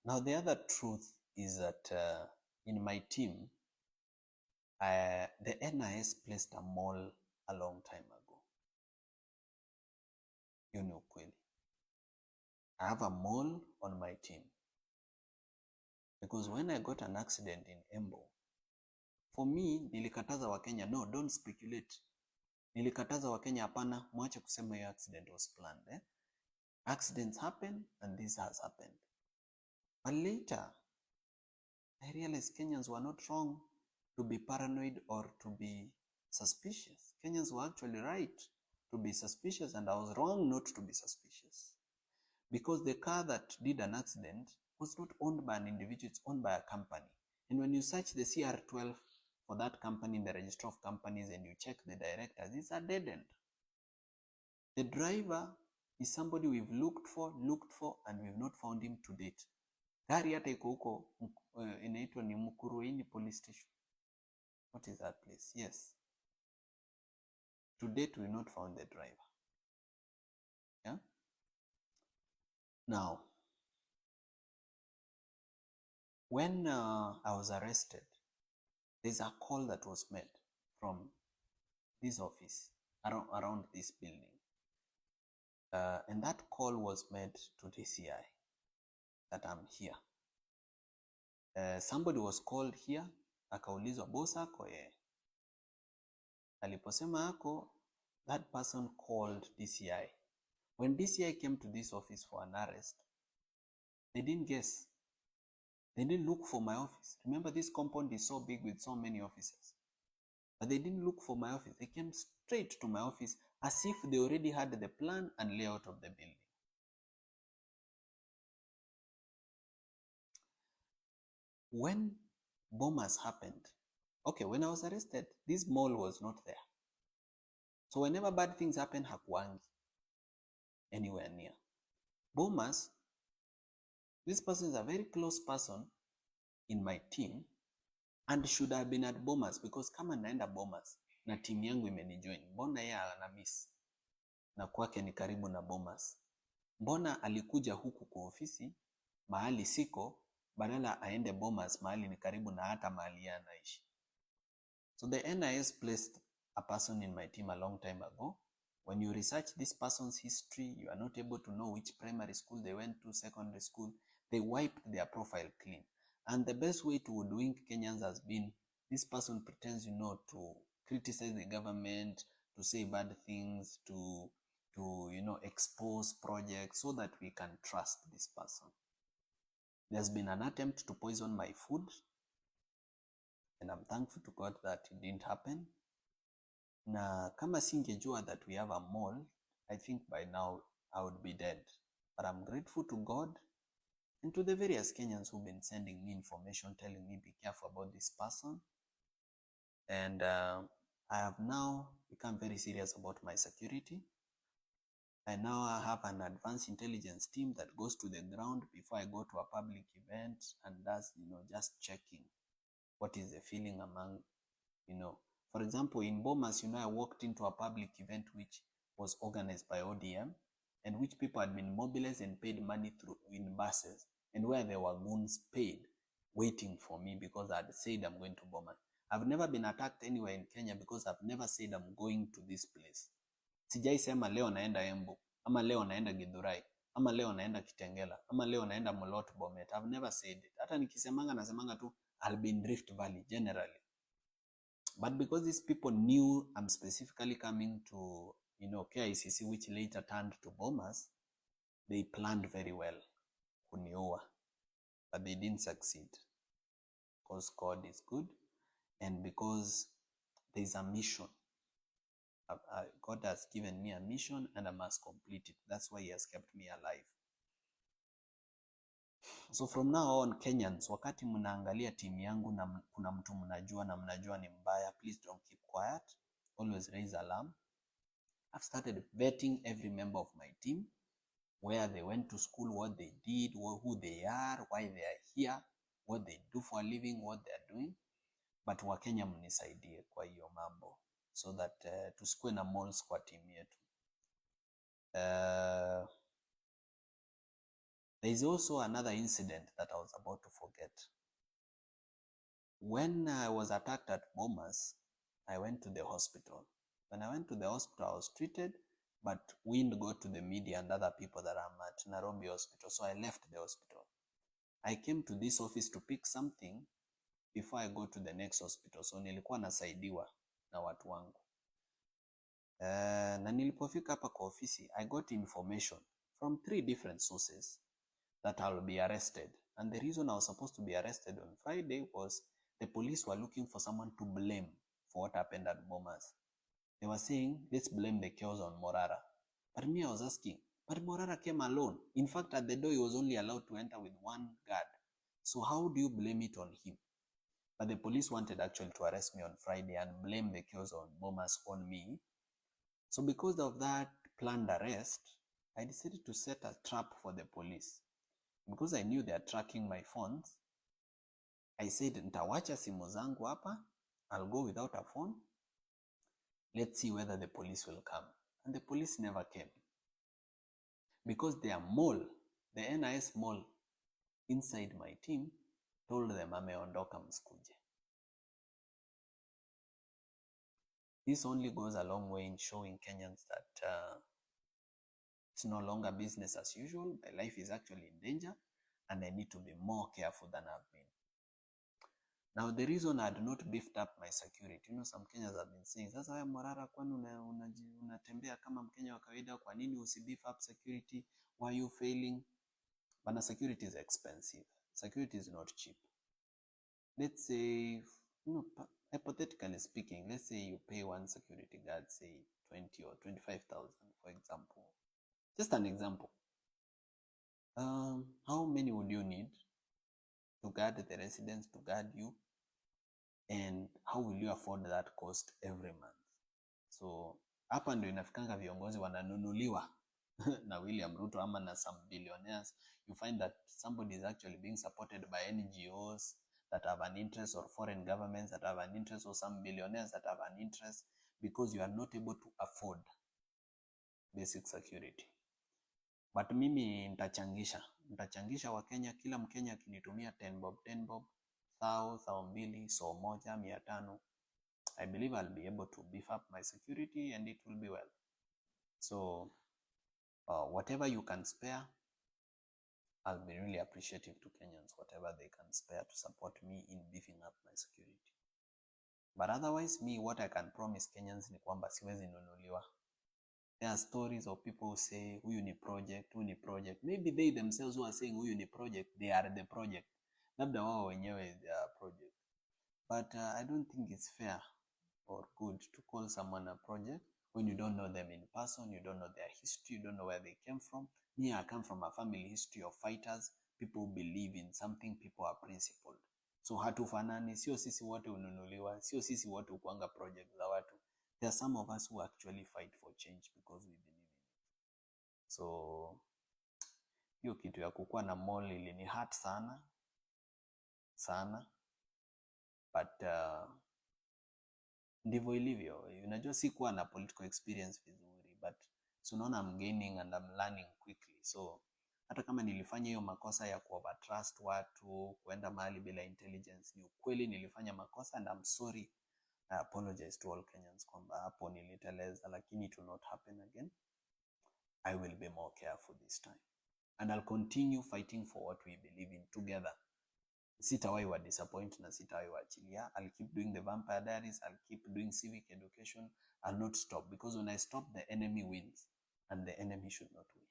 Now, the other truth is that in my team, the NIS placed a mole a long time ago. You know, kweli. I have a mole on my team. Because when I got an accident in Embo, for me, nilikataza Wakenya, no, don't speculate. Nilikataza Wakenya, hapana, mwache kusema your accident was planned. Accidents happen and this has happened. But later, I realized Kenyans were not wrong to be paranoid or to be suspicious. Kenyans were actually right to be suspicious, and I was wrong not to be suspicious. Because the car that did an accident was not owned by an individual, it's owned by a company. And when you search the CR12 for that company in the register of companies and you check the directors, it's a dead end. The driver is somebody we've looked for, and we've not found him to date. Gari hata iko huko inaitwa ni Mukuruini police station. What is that place? Yes. To date, we've not found the driver. Yeah? Now, when I was arrested, there's a call that was made from this office around this building. And that call was made to DCI that I'm here. Somebody was called here, akaulizwa boss ako aliposema ako, that person called DCI. When DCI came to this office for an arrest, they didn't guess. They didn't look for my office. Remember, this compound is so big with so many offices. But they didn't look for my office. They came straight to my office as if they already had the plan and layout of the building. When bombers happened, okay, when I was arrested, this mole was not there. So whenever bad things happen, hakuangi anywhere near. Bombers, this person is a very close person in my team and should have been at Bombers, because kama naenda Bombers na team yangu imenijoin, mbona yeye ana miss na kwake ni karibu na Bombers? Mbona alikuja huku kwa ofisi mahali siko badala aende Bombers mahali ni karibu na hata mahali yeye anaishi? So the NIS placed a person in my team a long time ago. When you research this person's history, you are not able to know which primary school they went to, secondary school. They wiped their profile clean. And the best way to hoodwink Kenyans has been, this person pretends, to criticize the government, to say bad things, to expose projects so that we can trust this person. There's been an attempt to poison my food, and I'm thankful to God that it didn't happen. Na kama singejua that we have a mole, I think by now I would be dead. But I'm grateful to God and to the various Kenyans who've been sending me information, telling me be careful about this person. And I have now become very serious about my security. I now have an advanced intelligence team that goes to the ground before I go to a public event and does, just checking what is the feeling among, For example, in Bomas, I walked into a public event which was organized by ODM and which people had been mobilized and paid money in buses, and where there were goons paid waiting for me because I had said I'm going to Bomas. I've never been attacked anywhere in Kenya because I've never said I'm going to this place. Sijai sema leo naenda Embu, ama leo naenda Githurai, ama leo naenda Kitengela, ama leo naenda Molot Bomet. I've never said it. Hata nikisemanga nasemanga tu I'll be in Rift Valley generally. But because these people knew I'm specifically coming to, KICC, which later turned to Bomas, they planned very well kuniua. But they didn't succeed. Because God is good and because there's a mission. God has given me a mission and I must complete it. That's why He has kept me alive. So from now on, Kenyans, wakati mnaangalia timu yangu na kuna mtu mnajua na mnajua ni mbaya, please don't keep quiet. Always raise alarm. I've started vetting every member of my team, where they went to school, what they did, who they are, why they are here, what they do for a living, what they are doing. But Wakenya mnisaidie kwa hiyo mambo so that tusikue na moles kwa timu yetu. There is also another incident that I was about to forget. When I was attacked at Bomas, I went to the hospital. When I went to the hospital, I was treated, but wind got to the media and other people that I'm at Nairobi hospital, so I left the hospital. I came to this office to pick something before I go to the next hospital, so nilikuwa nasaidiwa na watu wangu. Na nilipofika hapa kwa ofisi, I got information from 3 different sources that I'll be arrested. And the reason I was supposed to be arrested on Friday was the police were looking for someone to blame for what happened at Bomas. They were saying, let's blame the chaos on Morara. But me, I was asking, but Morara came alone. In fact, at the door, he was only allowed to enter with 1 guard. So how do you blame it on him? But the police wanted actually to arrest me on Friday and blame the chaos on Bomas on me. So because of that planned arrest, I decided to set a trap for the police. Because I knew they are tracking my phones, I said, nitawacha simu zangu hapa, I'll go without a phone. Let's see whether the police will come. And the police never came. Because their mole, the NIS mole inside my team, told them ameondoka msikuje. This only goes a long way in showing Kenyans that it's no longer business as usual. My life is actually in danger and I need to be more careful than I've been. Now, the reason I had not beefed up my security, some Kenyans have been saying, sasa wewe Morara, kwani unatembea kama Mkenya wa kawaida, kwa nini usibeef up security? Why are you failing? But security is expensive. Security is not cheap. Let's say, hypothetically speaking, let's say you pay one security guard, say 20 or 25,000, for example. Just an example. How many would you need to guard the residents, to guard you? And how will you afford that cost every month? So hapa ndio inafikanga viongozi wananunuliwa na William Ruto ama na some billionaires. You find that somebody is actually being supported by NGOs that have an interest, or foreign governments that have an interest, or some billionaires that have an interest, because you are not able to afford basic security. But mimi nitachangisha wa Kenya, kila Mkenya akinitumia 10 bob 10 bob, 1,200, 100, 500, I believe I'll be able to beef up my security and it will be well. So whatever you can spare, I'll be really appreciative to Kenyans, whatever they can spare to support me in beefing up my security. But otherwise, me, what I can promise Kenyans ni kwamba siwezi nunuliwa. There are stories of people who say, huyu ni project, huyu ni project. Maybe they themselves who are saying huyu ni project, they are the project. Labda wao wenyewe they are project. But I don't think it's fair or good to call someone a project when you don't know them in person, you don't know their history, you don't know where they came from. Me, I come from a family history of fighters, people who believe in something, people are principled. So hatufanani, sio sisi wote ununuliwa, sio sisi wote ukuanga project za watu. There are some of us who actually fight for change because we believe in it. So hiyo kitu ya kukuwa na mole ilini hurt sana but ndivyo ilivyo. Unajua sikuwa na political experience vizuri, but so unaona I'm gaining and I'm learning quickly. So hata kama nilifanya hiyo makosa ya kuovertrust watu, kuenda mahali bila intelligence, ni ukweli nilifanya makosa and I'm sorry. I apologize to all Kenyans kwamba hapo niliteleza, lakini it will not happen again. I will be more careful this time. And I'll continue fighting for what we believe in together. Sitawahi wa disappoint na sitawahi waachilia. I'll keep doing the Vampire Diaries. I'll keep doing civic education. I'll not stop, because when I stop, the enemy wins. And the enemy should not win.